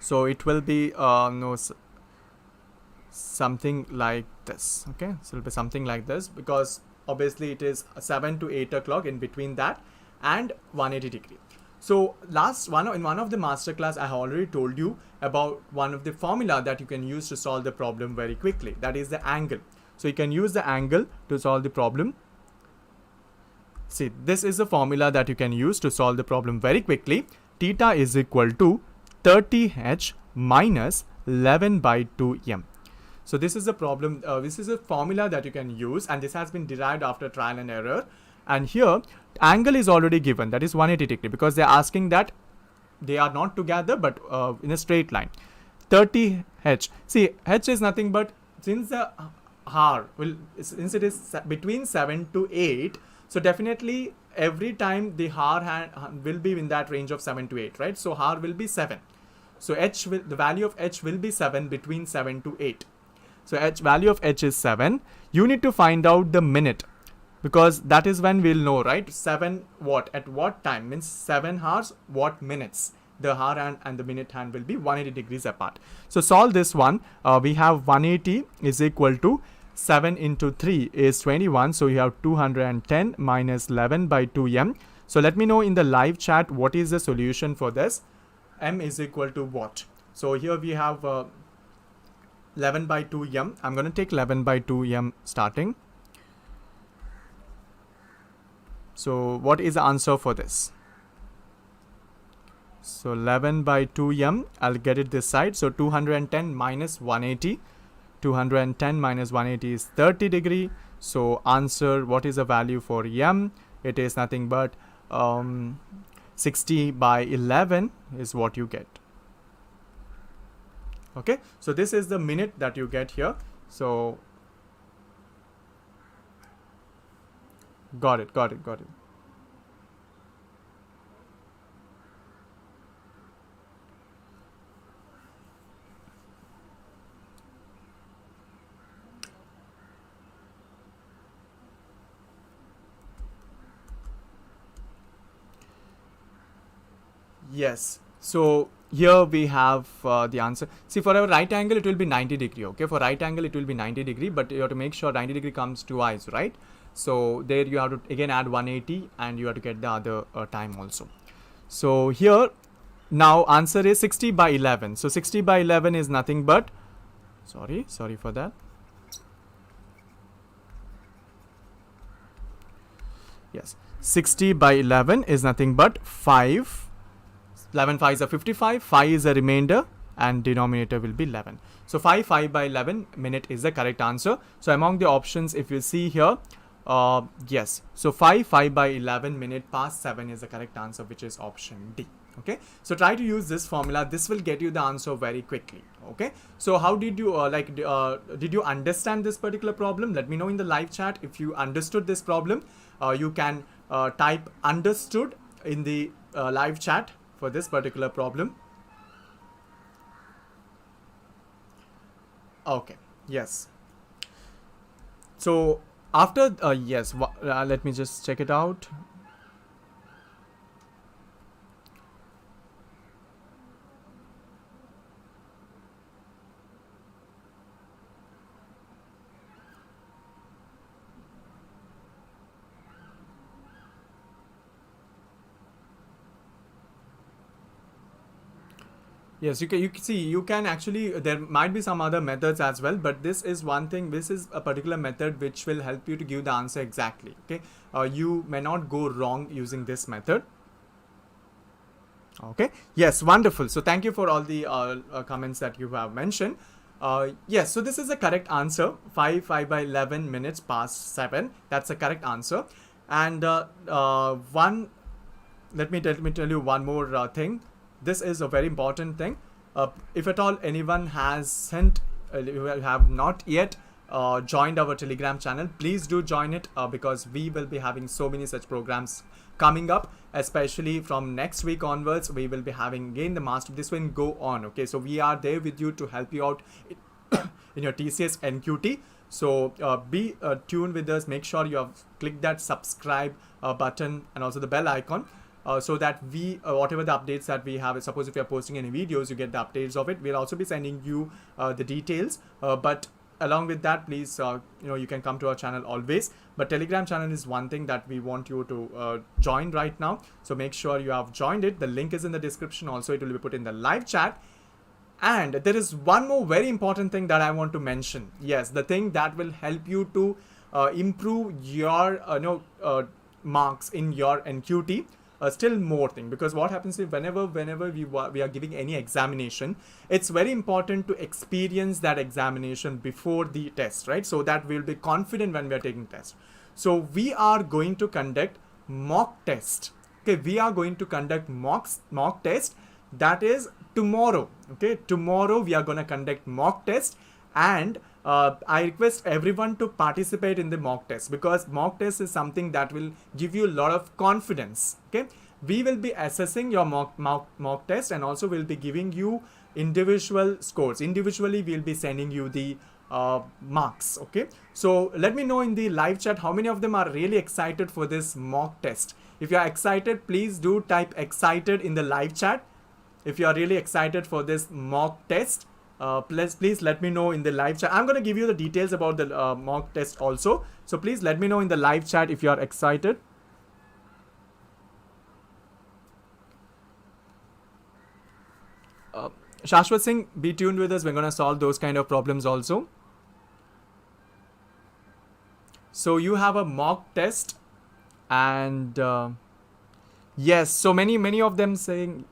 S1: So it will be something like this. Okay, so it will be something like this, because obviously it is 7 to 8 o'clock in between that and 180 degree. So in one of the masterclass, I have already told you about one of the formula that you can use to solve the problem very quickly. That is the angle. So you can use the angle to solve the problem. See, this is the formula that you can use to solve the problem very quickly. Theta is equal to 30h minus 11 by 2m. So this is the problem. This is a formula that you can use, and this has been derived after trial and error. And here angle is already given, that is 180 degree, because they are asking that they are not together but in a straight line. 30h. See, h is nothing but, since the hour since it is between 7 to 8, so definitely every time the hour will be in that range of 7 to 8, right? So hour will be 7. So the value of h will be 7 between 7 to 8. So value of h is 7. You need to find out the minute, because that is when we'll know, right? 7 what? At what time? Means 7 hours, what minutes? The hour hand and the minute hand will be 180 degrees apart. So solve this one. We have 180 is equal to 7 into 3 is 21. So you have 210 minus 11 by 2m. So let me know in the live chat what is the solution for this. M is equal to what? So here we have 11 by 2m. I'm going to take 11 by 2m starting. So what is the answer for this? So 11 by 2m, I'll get it this side. So 210 minus 180. 210 minus 180 is 30 degree. So answer, what is the value for m? It is nothing but 60 by 11 is what you get. Okay, so this is the minute that you get here. So got it. Yes. So here we have the answer. See, for a right angle, it will be 90 degree. Okay, for right angle, it will be 90 degree, but you have to make sure 90 degree comes twice, right? So there you have to again add 180, and you have to get the other time also. So here now answer is 60 by 11. So 60 by 11 is nothing but, sorry for that. Yes, 60 by 11 is nothing but 5 11 5s are 55, 5 is a remainder, and denominator will be 11. So 5 by 11 minute is the correct answer. So among the options, if you see here, yes, so 5 by 11 minute past 7 is the correct answer, which is option D. Okay, so try to use this formula. This will get you the answer very quickly. Okay, so how did you did you understand this particular problem? Let me know in the live chat if you understood this problem. You can type understood in the live chat for this particular problem. Okay, yes. So after yes, let me just check it out. Yes, you can see, you can actually, there might be some other methods as well, but this is one thing, this is a particular method which will help you to give the answer exactly. Okay, you may not go wrong using this method. Okay, yes, wonderful. So thank you for all the comments that you have mentioned. Yes, so this is the correct answer. 5 by 11 minutes past 7. That's the correct answer. And let me tell you one more thing. This is a very important thing. If at all anyone has have not yet joined our Telegram channel, please do join it because we will be having so many such programs coming up, especially from next week onwards. We will be having again the master. This will go on. Okay, so we are there with you to help you out in your TCS NQT. So be tuned with us. Make sure you have clicked that subscribe button and also the bell icon. So that we whatever the updates that we have, suppose if you are posting any videos, you get the updates of it. We'll also be sending you the details, but along with that, please you can come to our channel always, but Telegram channel is one thing that we want you to join right now. So make sure you have joined it. The link is in the description. Also, it will be put in the live chat. And there is one more very important thing that I want to mention. Yes, the thing that will help you to improve your marks in your NQT. Still more thing, because what happens is whenever we are giving any examination, it's very important to experience that examination before the test, right? So that we'll be confident when we are taking test. So we are going to conduct mock test. Okay, we are going to conduct mock test. That is tomorrow. Okay, tomorrow we are going to conduct mock test, and I request everyone to participate in the mock test, because mock test is something that will give you a lot of confidence. Okay, we will be assessing your mock test, and also will be giving you individual scores. Individually, we'll be sending you the marks. Okay, so let me know in the live chat how many of them are really excited for this mock test. If you are excited, please do type excited in the live chat. If you are really excited for this mock test, please let me know in the live chat. I'm going to give you the details about the mock test also. So please let me know in the live chat if you are excited. Shashwat Singh, be tuned with us. We're going to solve those kind of problems also. So you have a mock test, and yes, so many of them saying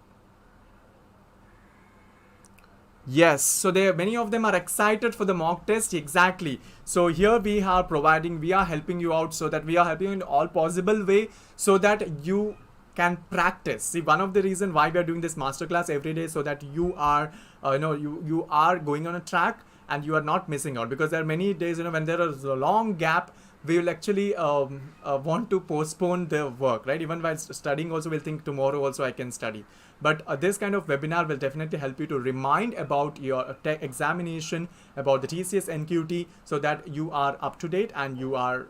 S1: yes, so many of them are excited for the mock test. Exactly. So here we are helping you out, so that we are helping you in all possible way, so that you can practice. See, one of the reason why we are doing this masterclass every day, so that you are you are going on a track and you are not missing out, because there are many days when there is a long gap, we will actually want to postpone the work, right? Even while studying also, we'll think tomorrow also I can study. But this kind of webinar will definitely help you to remind about your examination, about the TCS NQT, so that you are up to date and you are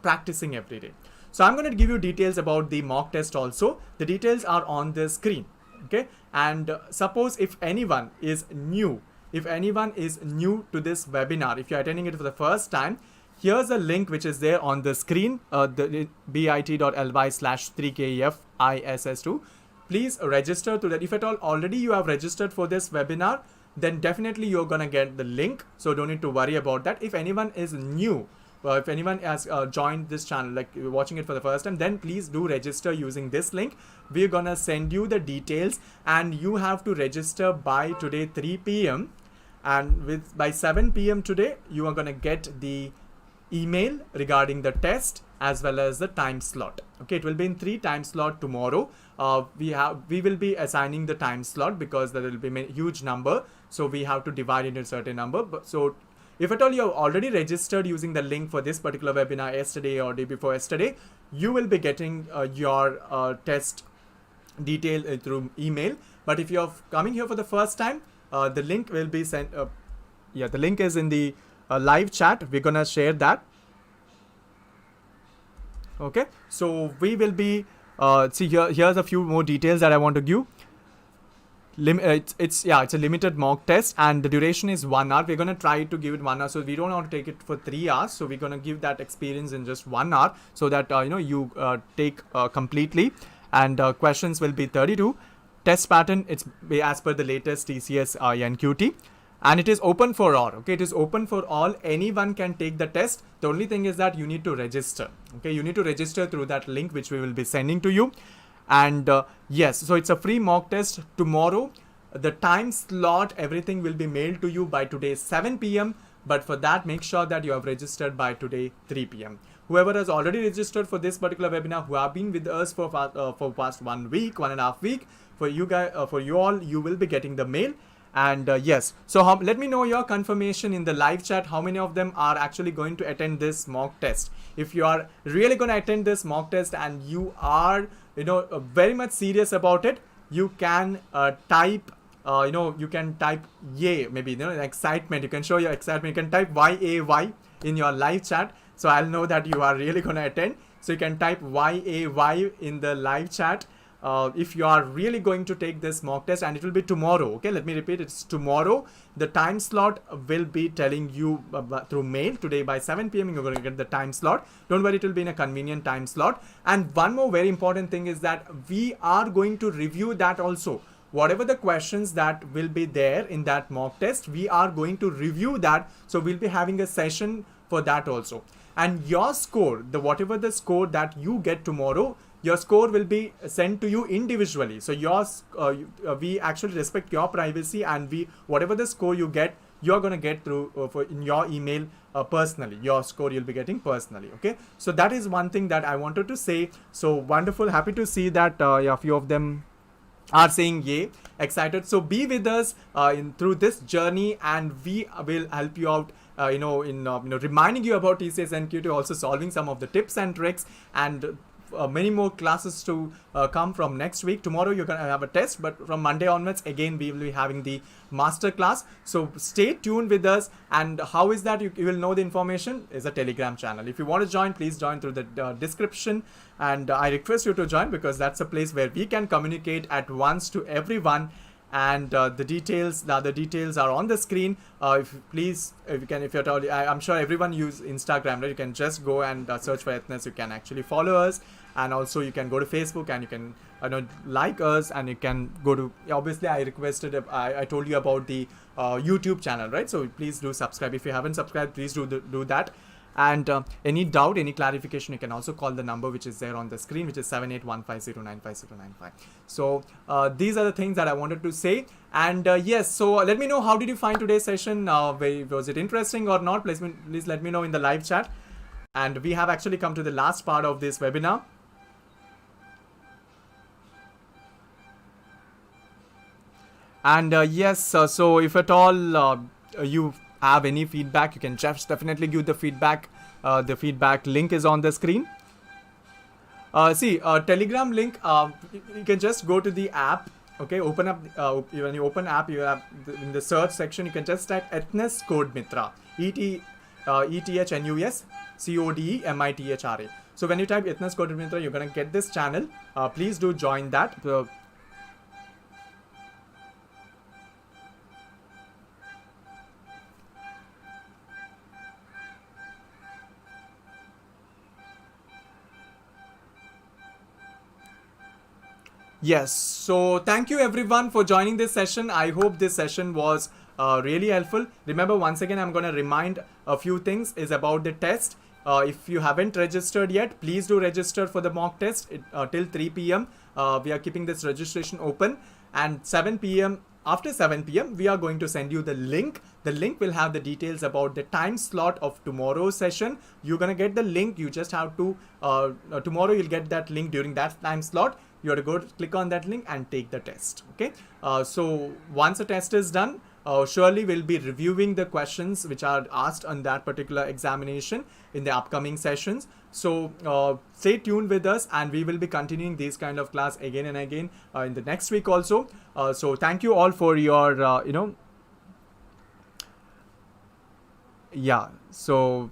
S1: practicing every day. So I'm going to give you details about the mock test also. The details are on the screen. Okay, and suppose if anyone is new to this webinar, if you're attending it for the first time, here's a link which is there on the screen, the bit.ly/3kfiss2. Please register to that. If at all already you have registered for this webinar, then definitely you're gonna get the link, so don't need to worry about that. If anyone is new, if anyone has joined this channel, like watching it for the first time, then please do register using this link. We're gonna send you the details, and you have to register by today 3 p.m. and by 7 p.m. today you are gonna get the email regarding the test as well as the time slot. Okay, it will be in 3 time slot tomorrow. We will be assigning the time slot because there will be a huge number, so we have to divide into a certain number. But so if at all you have already registered using the link for this particular webinar yesterday or day before yesterday, you will be getting your test detail through email. But if you're coming here for the first time, the link will be sent. The link is in the live chat. We're gonna share that. Okay, so we will be see here. Here's a few more details that I want to give. It's a limited mock test, and the duration is 1 hour. We're gonna try to give it 1 hour, so we don't want to take it for 3 hours. So we're gonna give that experience in just 1 hour, so that you take completely. And questions will be 32. Test pattern, it's as per the latest TCS NQT. And it is open for all. Okay, it is open for all. Anyone can take the test. The only thing is that you need to register. Okay, you need to register through that link which we will be sending to you. And yes, so it's a free mock test tomorrow. The time slot, everything will be mailed to you by today 7 p.m. But for that, make sure that you have registered by today 3 p.m. Whoever has already registered for this particular webinar, who have been with us for past 1 week, 1.5 weeks, for you guys, for you all, you will be getting the mail. And yes, so let me know your confirmation in the live chat. How many of them are actually going to attend this mock test? If you are really going to attend this mock test and you are, very much serious about it, you can type, you can type yay, maybe, excitement. You can show your excitement. You can type YAY in your live chat. So I'll know that you are really going to attend. So you can type YAY in the live chat. If you are really going to take this mock test, and it will be tomorrow. Okay, let me repeat, it's tomorrow. The time slot will be telling you through mail today by 7 p.m. You're going to get the time slot. Don't worry, it will be in a convenient time slot. And one more very important thing is that we are going to review that also. Whatever the questions that will be there in that mock test, we are going to review that. So we'll be having a session for that also. And your score, whatever the score that you get tomorrow, your score will be sent to you individually. So yours, we actually respect your privacy, and whatever the score you get, you're gonna get through in your email personally. Your score you'll be getting personally. Okay, so that is one thing that I wanted to say. So wonderful, happy to see that a few of them are saying yay, excited. So be with us through this journey, and we will help you out. Reminding you about TCS NQT, also solving some of the tips and tricks, and many more classes to come from next week. Tomorrow you're going to have a test, but from Monday onwards, again, we will be having the MasterClass. So stay tuned with us. And how is that? You will know the information is a Telegram channel. If you want to join, please join through the description. And I request you to join, because that's a place where we can communicate at once to everyone. And the other details are on the screen. If you're told, I'm sure everyone use Instagram, right? You can just go and search for Ethnus. You can actually follow us, and also you can go to Facebook and you can like us, and you can go to, obviously I requested, I told you about the YouTube channel, right? So please do subscribe. If you haven't subscribed, please do that. And any doubt, any clarification, you can also call the number which is there on the screen, which is 7815095095. So these are the things that I wanted to say. And yes, so let me know, how did you find today's session? Was it interesting or not? Please let me know in the live chat. And we have actually come to the last part of this webinar. And yes, so if at all you have any feedback, you can just definitely give the feedback. The feedback link is on the screen. Telegram link, you can just go to the app. Okay, open up, when you open app, you have in the search section, you can just type Ethnus Codemithra, ETHNUS CODEMITHRA. So when you type Ethnus Codemithra, you're going to get this channel. Please do join that. Yes, so thank you everyone for joining this session. I hope this session was really helpful. Remember, once again, I'm going to remind a few things is about the test. If you haven't registered yet, please do register for the mock test till 3 p.m. We are keeping this registration open, and 7 p.m. After 7 p.m. we are going to send you the link. The link will have the details about the time slot of tomorrow's session. You're gonna get the link. You just have to tomorrow you'll get that link during that time slot. You have to go click on that link and take the test. Okay. So once the test is done, surely we'll be reviewing the questions which are asked on that particular examination in the upcoming sessions. So stay tuned with us, and we will be continuing these kind of class again and again in the next week also. So thank you all for your yeah. So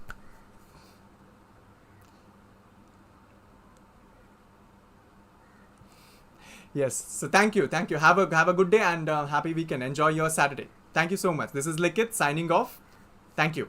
S1: yes. So thank you. Have a good day and happy weekend. Enjoy your Saturday. Thank you so much. This is Likit signing off. Thank you.